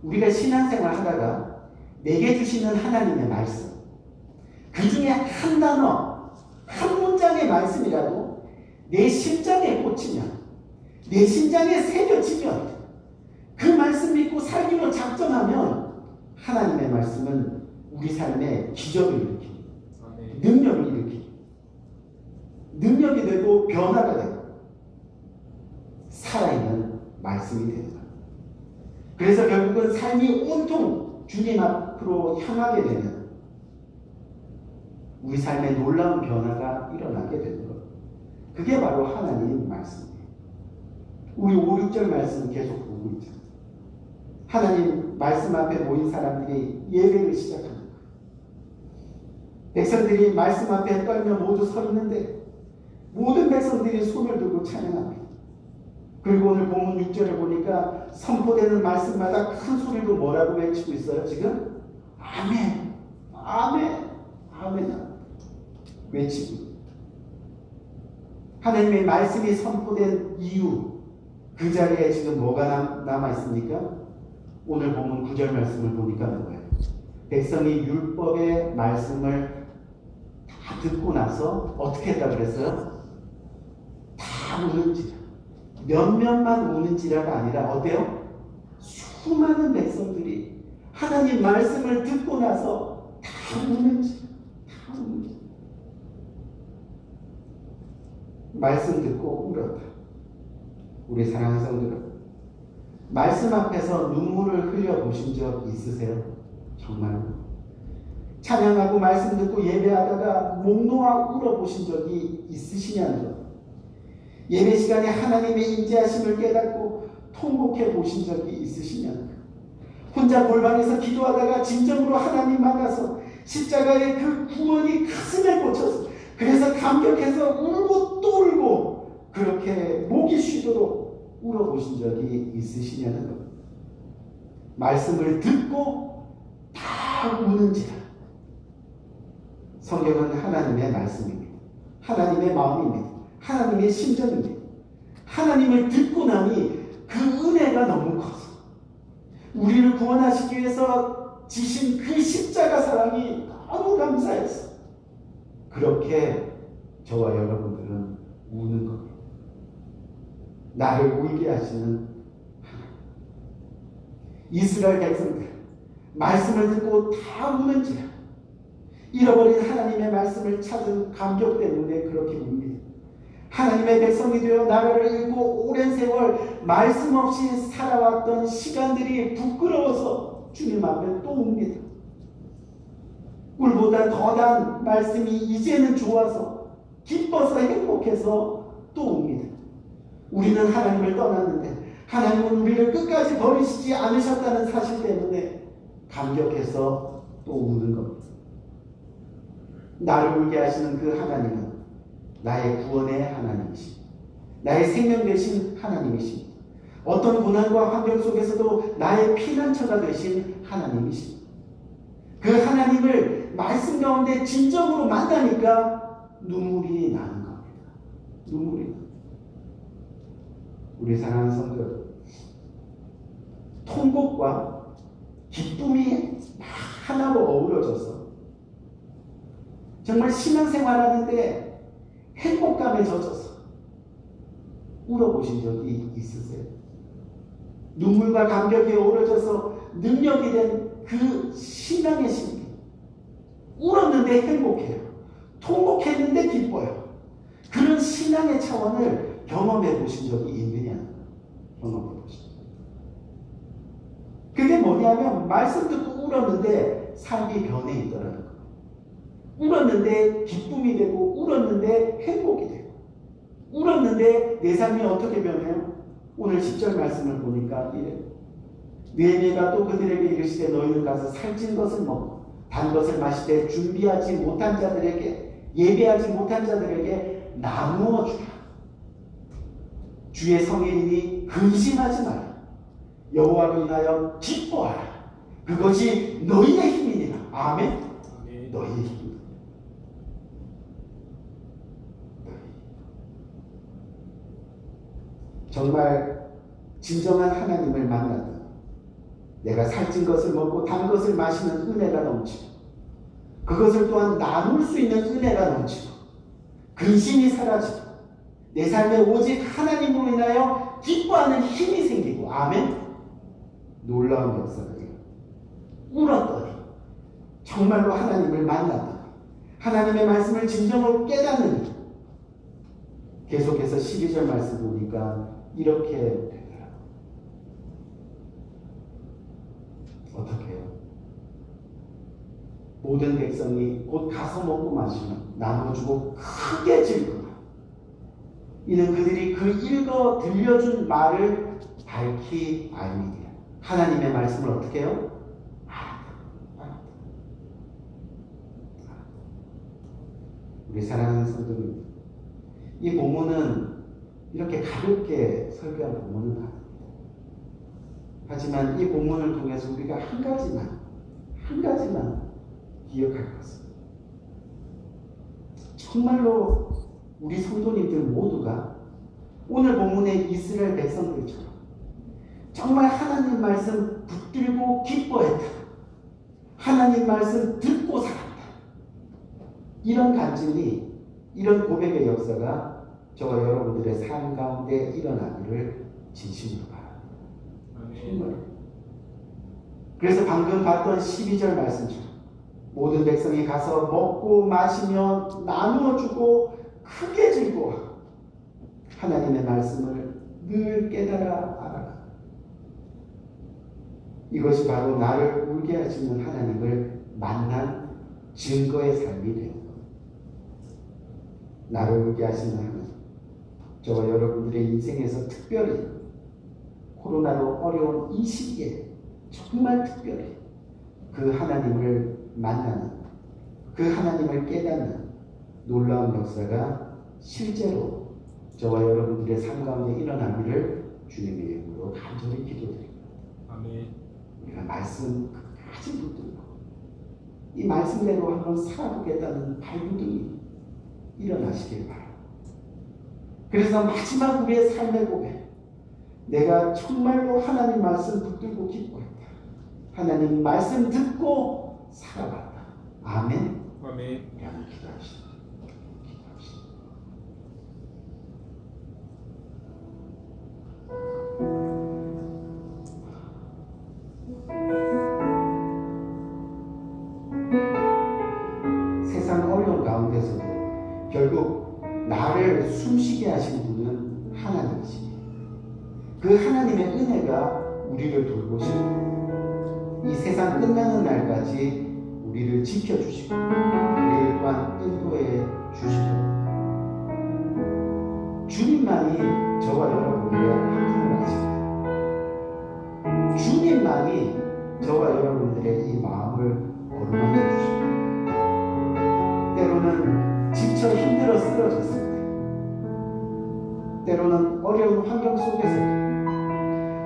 우리가 신앙생활 하다가 내게 주시는 하나님의 말씀, 그 중에 한 단어, 한 문장의 말씀이라도 내 심장에 꽂히면, 내 심장에 새겨지면, 그 말씀 믿고 살기로 작정하면 하나님의 말씀은 우리 삶에 기적을 일으키고 능력을 일으키고 능력이 되고 변화가 되고 살아있는 말씀이 되는 거예요. 그래서 결국은 삶이 온통 주님 앞으로 향하게 되면 우리 삶에 놀라운 변화가 일어나게 되는 거예요. 그게 바로 하나님 말씀이에요. 우리 5, 6절 말씀 계속 보고 있잖아요. 하나님 말씀 앞에 모인 사람들이 예배를 시작합니다. 백성들이 말씀 앞에 떨며 모두 서 있는데 모든 백성들이 손을 들고 찬양합니다. 그리고 오늘 본문 6절에 보니까 선포되는 말씀마다 큰 소리로 뭐라고 외치고 있어요? 지금 아멘, 아멘, 아멘 외치고 있어요. 하나님의 말씀이 선포된 이유, 그 자리에 지금 뭐가 남아있습니까? 오늘 본문 9절 말씀을 보니까 뭐예요? 백성이 율법의 말씀을 다 듣고 나서 어떻게 했다고 그랬어요? 다 우는지라. 몇몇만 우는지라가 아니라 어때요? 수많은 백성들이 하나님 말씀을 듣고 나서 다 우는지라. 다 우는지라. 말씀 듣고 울었다. 우리 사랑하는 성도들, 말씀 앞에서 눈물을 흘려보신 적 있으세요? 정말 찬양하고 말씀 듣고 예배하다가 목 놓아 울어보신 적이 있으시냐는 것. 예배 시간에 하나님의 인자하심을 깨닫고 통곡해 보신 적이 있으시냐는 것. 혼자 골방에서 기도하다가 진정으로 하나님 만나서 십자가의 그 구원이 가슴에 꽂혀서 그래서 감격해서 울고 또 울고 그렇게 목이 쉬도록 울어보신 적이 있으시냐는 것. 말씀을 듣고 다 우는지라. 성경은 하나님의 말씀입니다. 하나님의 마음입니다. 하나님의 심정입니다. 하나님을 듣고 나니 그 은혜가 너무 커서 우리를 구원하시기 위해서 지신 그 십자가 사랑이 너무 감사해서 그렇게 저와 여러분들은 우는 겁니다. 나를 울게 하시는 하나님. 이스라엘 백성들 말씀을 듣고 다 우는지라. 잃어버린 하나님의 말씀을 찾은 감격 때문에 그렇게 웁니다. 하나님의 백성이 되어 나라를 잃고 오랜 세월 말씀 없이 살아왔던 시간들이 부끄러워서 주님 앞에 또 웁니다. 꿀보다 더단 말씀이 이제는 좋아서 기뻐서 행복해서 또 옵니다. 우리는 하나님을 떠났는데 하나님은 우리를 끝까지 버리시지 않으셨다는 사실 때문에 감격해서 또 우는 겁니다. 나를 울게 하시는 그 하나님은 나의 구원의 하나님이십니다. 나의 생명 되신 하나님이십니다. 어떤 고난과 환경 속에서도 나의 피난처가 되신 하나님이십니다. 그 하나님을 말씀 가운데 진정으로 만나니까 눈물이 나는 겁니다. 눈물이 나는. 우리 사랑하는 성도, 통곡과 기쁨이 하나로 어우러져서 정말 신앙생활하는데 행복감에 젖어서 울어보신 적이 있으세요? 눈물과 감격에 어우러져서 능력이 된 그 신앙의 신비. 울었는데 행복해요. 통곡했는데 기뻐요. 그런 신앙의 차원을 경험해 보신 적이 있느냐? 경험해 보신 적. 그게 뭐냐면 말씀 듣고 울었는데 삶이 변해 있더라는 거예요. 울었는데 기쁨이 되고 울었는데 행복이 되고 울었는데 내 삶이 어떻게 변해요? 오늘 10절 말씀을 보니까 이래요. 느헤미야가 또 그들에게 이르시되 너희는 가서 살찐 것을 먹고 단 것을 마실 때 준비하지 못한 자들에게 예배하지 못한 자들에게 나누어 주라. 주의 성일이니 근심하지 마라. 여호와로 인하여 기뻐하라. 그것이 너희의 힘이니라. 아멘. 너희의 힘. 정말 진정한 하나님을 만났다. 내가 살찐 것을 먹고 단 것을 마시는 은혜가 넘치고 그것을 또한 나눌 수 있는 은혜가 넘치고 근심이 사라지고 내 삶에 오직 하나님으로 인하여 기뻐하는 힘이 생기고 아멘. 놀라운 역사가 돼요. 울었더니 정말로 하나님을 만났더니 하나님의 말씀을 진정으로 깨닫는 계속해서 12절 말씀 보니까 이렇게 되더라고요. 어떻게 해요? 모든 백성이 곧 가서 먹고 마시면 나눠주고 크게 즐거워. 이는 그들이 그 읽어 들려준 말을 밝히 알미니라. 하나님의 말씀을 어떻게 해요? 알았다. 우리 사랑하는 성도님, 이 본문은 이렇게 가볍게 설교한 본문은 아닙니다. 하지만 이 본문을 통해서 우리가 한 가지만 기억할 것은, 정말로 우리 성도님들 모두가 오늘 본문의 이스라엘 백성들처럼 정말 하나님 말씀 붙들고 기뻐했다. 하나님 말씀 듣고 살았다. 이런 간증이, 이런 고백의 역사가 저와 여러분들의 삶 가운데 일어나기를 진심으로 바랍니다. 정말. 그래서 방금 봤던 12절 말씀처럼 모든 백성이 가서 먹고 마시며 나누어 주고 크게 즐거워하고 하나님의 말씀을 늘 깨달아 알아가. 이것이 바로 나를 울게 하시는 하나님을 만난 증거의 삶이 되는 겁니다. 나를 울게 하시는 하나님, 저와 여러분들의 인생에서 특별히 코로나로 어려운 이 시기에 정말 특별히 그 하나님을 만나는, 그 하나님을 깨닫는 놀라운 역사가 실제로 저와 여러분들의 삶 가운데 일어나기를 주님의 이름으로 간절히 기도드립니다. 아멘. 우리가 말씀 끝까지 붙들고 이 말씀대로 한번 살아보겠다는 발부둥이 일어나시길 바랍니다. 그래서 마지막 우리의 삶의 고백, 내가 정말로 하나님 말씀 붙들고 기뻐했다. 하나님 말씀 듣고 살아갔다. 아멘. 아멘. 우리 한번 기도합시다. 세상 어려운 가운데서도 결국 나를 숨쉬게 하신 분은 하나님이십니다. 그 하나님의 은혜가 우리를 돌보시고 이 세상 끝나는 날까지 우리를 지켜주시고 우리를 또한 인도해 주시고 주님만이 저와 여러분들의 한분을 아십니다. 주님만이 저와 여러분들의 이 마음을 어루만져 주십니다. 때로는 지쳐 힘들어 쓰러졌을 때, 때로는 어려운 환경 속에서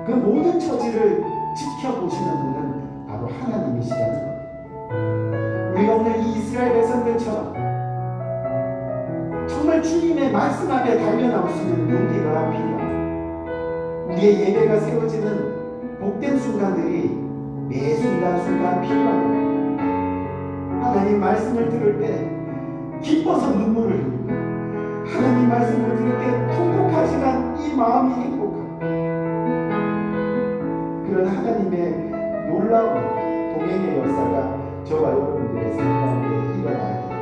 그 모든 처지를 지켜보시는 분은 바로 하나님이시라는 겁니다. 우리가 오늘 이 이스라엘 백성들처럼 정말 주님의 말씀 앞에 달려나올 수 있는 용기가 필요합니다. 우리의 예배가 세워지는 복된 순간들이 매 순간순간 필요합니다. 하나님 말씀을 들을 때 기뻐서 눈물을 흘리고 하나님 말씀을 들을 때 통곡하지만 이 마음이 행복하고 그런 하나님의 놀라운 동행의 역사가 저와 여러분들의 삶 가운데 일어나야 됩니다.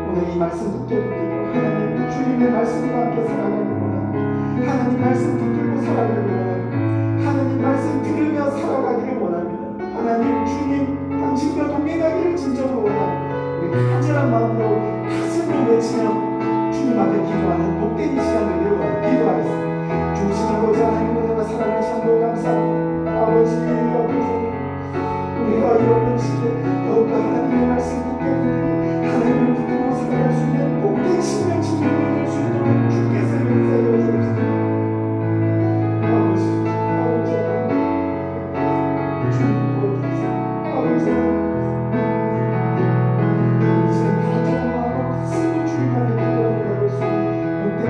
오늘 이 말씀 붙들고 하나님 주님의 말씀과 함께 살아가길 원합니다. 하나님 말씀 붙들고 살아가길 원합니다. 하나님 말씀 들으며 살아가기를 원합니다. 하나님 주님 당신과 동행하기를 진정으로 원합니다. 우리 간절한 마음으로 가슴으로 외치며 주님 앞에 기도하는 복된 이 시간을 기도하겠습니다. 주시는 하나님 은혜와 사랑을 참고 감사합니다. 아버지 우리가 이런 시기에 더욱더 하나님의 말씀 듣게 되고 하나님을 붙들고 살아갈 수 있는 복된 신명 진정을 얻을 수 있도록 주께서 은혜를 주옵소서. 아버지 주님 도와주세요. 아버지 이제 가정하고 가슴을 주님 안에 기도하고 나갈 수 있는 복된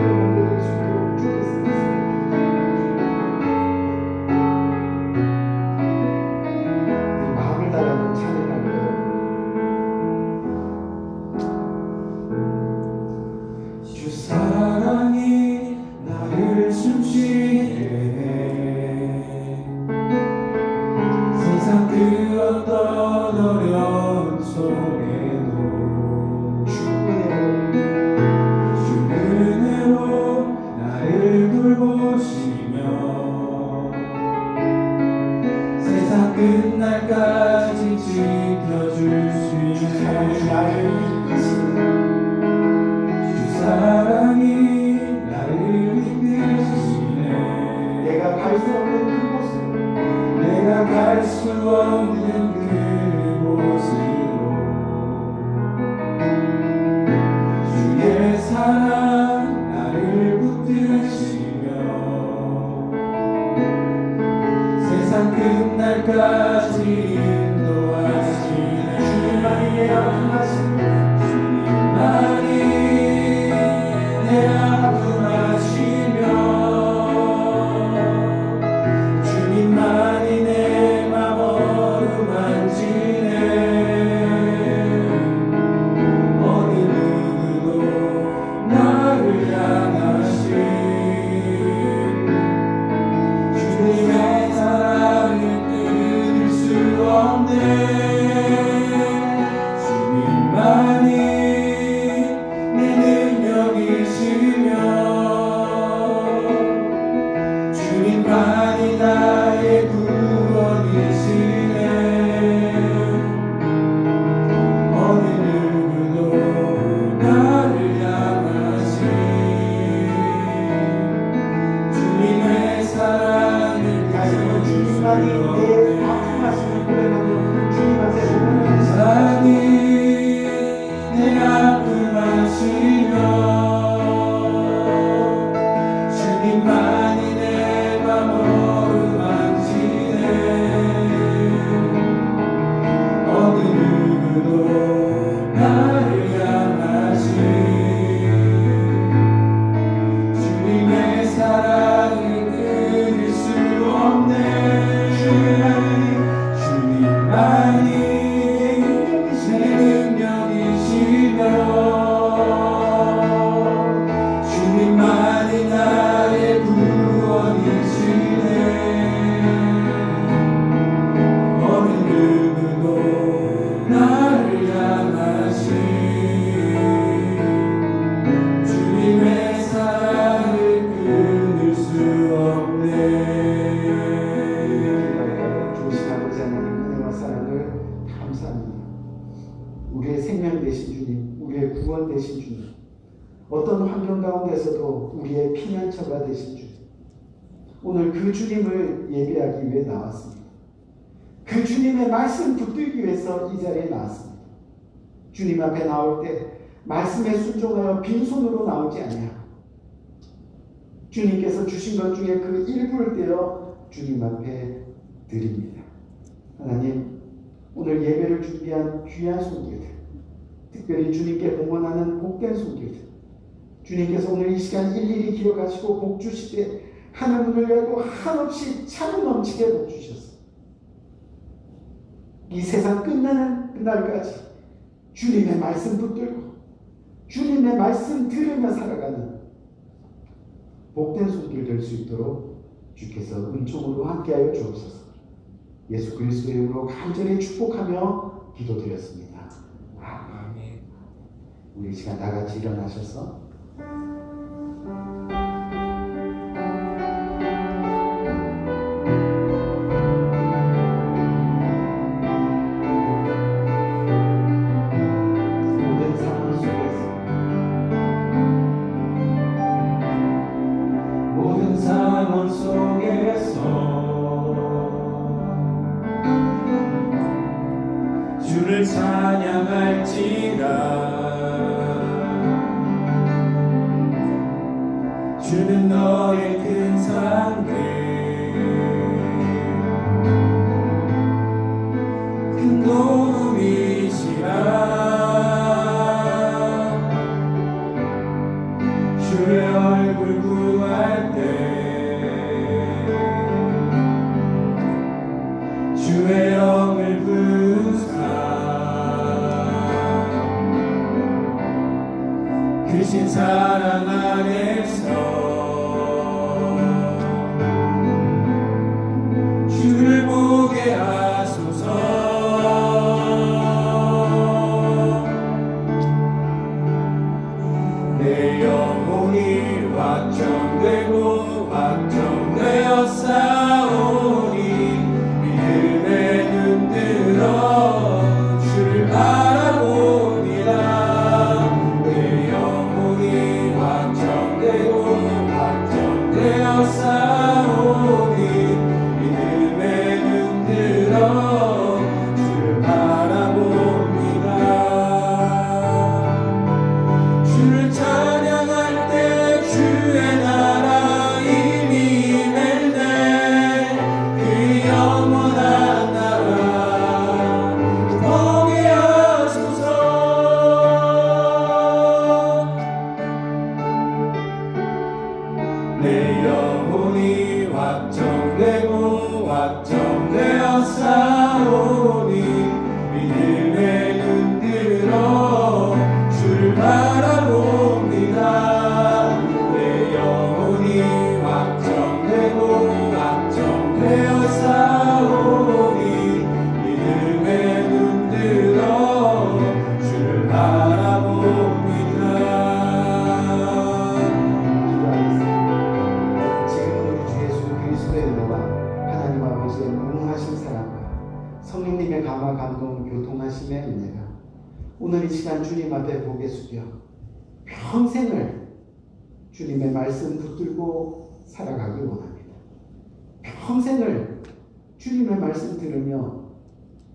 하나님 내 아픔하심을 고백하며 주님 앞에 보면 하나님 내 아픔 아시며 주님만이 내 맘 어루만지네 어느 누구도 나를 향하신 주님의 사랑을 끊을 수 없네 주님만이 내 능력이시며 주님만이 나의 구원이시네 어느 누구도 나를 향하신 주님의 사랑을 끊을 수 없네 주신 아버지 하나님 은혜와 사랑을 감사합니다. 우리의 생명 되신 주님, 우리의 구원 되신 주님, 어떤 환경 가운데서도 우리의 피난처가 되신 주님, 오늘 그 주님을 예배하기 위해 나왔습니다. 그 주님의 말씀 붙들기 위해서 이 자리에 나왔습니다. 주님 앞에 나올 때 말씀에 순종하여 빈손으로 나오지 아니하고 주님께서 주신 것 중에 그 일부를 떼어 주님 앞에 드립니다. 하나님, 오늘 예배를 준비한 귀한 손길들, 특별히 주님께 봉헌하는 복된 손길들, 주님께서 오늘 이 시간 일일이 기억하시고 복 주실 때 하늘 문을 열고 한없이 차고 넘치게 복 주셨습니다. 이 세상 끝나는 그날까지 주님의 말씀 붙들고 주님의 말씀 들으며 살아가는 복된 손길 될 수 있도록 주께서 은총으로 함께하여 주옵소서. 예수 그리스도의 이름으로 간절히 축복하며 기도드렸습니다. 아멘. 우리 이 시간 다 같이 일어나셔서 모든 상황 속에서 모든 상황 속에서 주를 찬양할지라 주는 너의 큰 상대 큰 도움이시라 주의 얼굴 구할 때 주의 영을 부사 크신 사랑 안에서 주를 보게 하소서 내 영혼이 확정되고 확정되어 싸우니 믿음에 눈들어 주를 바라봅니다 내 영혼이 확정되고 확정되어 싸우니 믿음에 눈들어 주를 바라봅니다 주를 찬양할 때 주의 나라 이미 맺네 그 영원한 나라 보게 하소서 내 영혼이 확정되고 확정되어 싸우니 믿음에 눈들어 주를 바라봅니다 내 영혼이 확정되고 확정되어 싸우니 믿음에 눈들어 주를 바라봅니다 지금은 우리 주 예수 그리스도의 은혜와 하나님 아버지의 무궁하신 사랑과 성령님의 감화 감동 교통하심의 은혜가 오늘 이 시간 주님 앞에 고개 숙여 평생을 주님의 말씀 붙들고 살아가기 원합니다. 평생을 주님의 말씀 들으며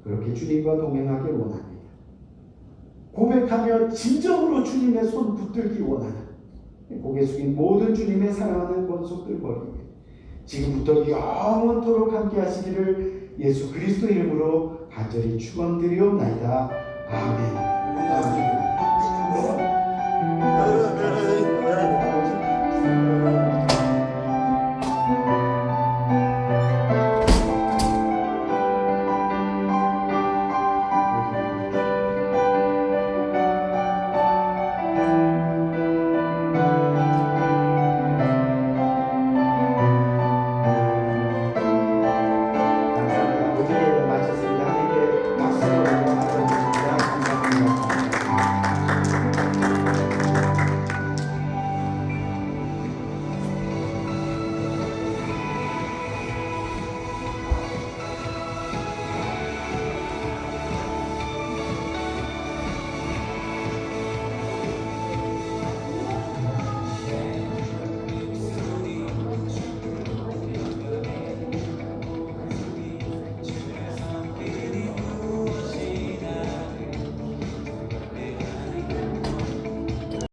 그렇게 주님과 동행하길 원합니다. 고백하며 진정으로 주님의 손 붙들기 원하는 고개 숙인 모든 주님의 사랑하는 권속들 머리에 지금부터 영원토록 함께 하시기를 예수 그리스도 이름으로 간절히 축원드리옵나이다. 아멘.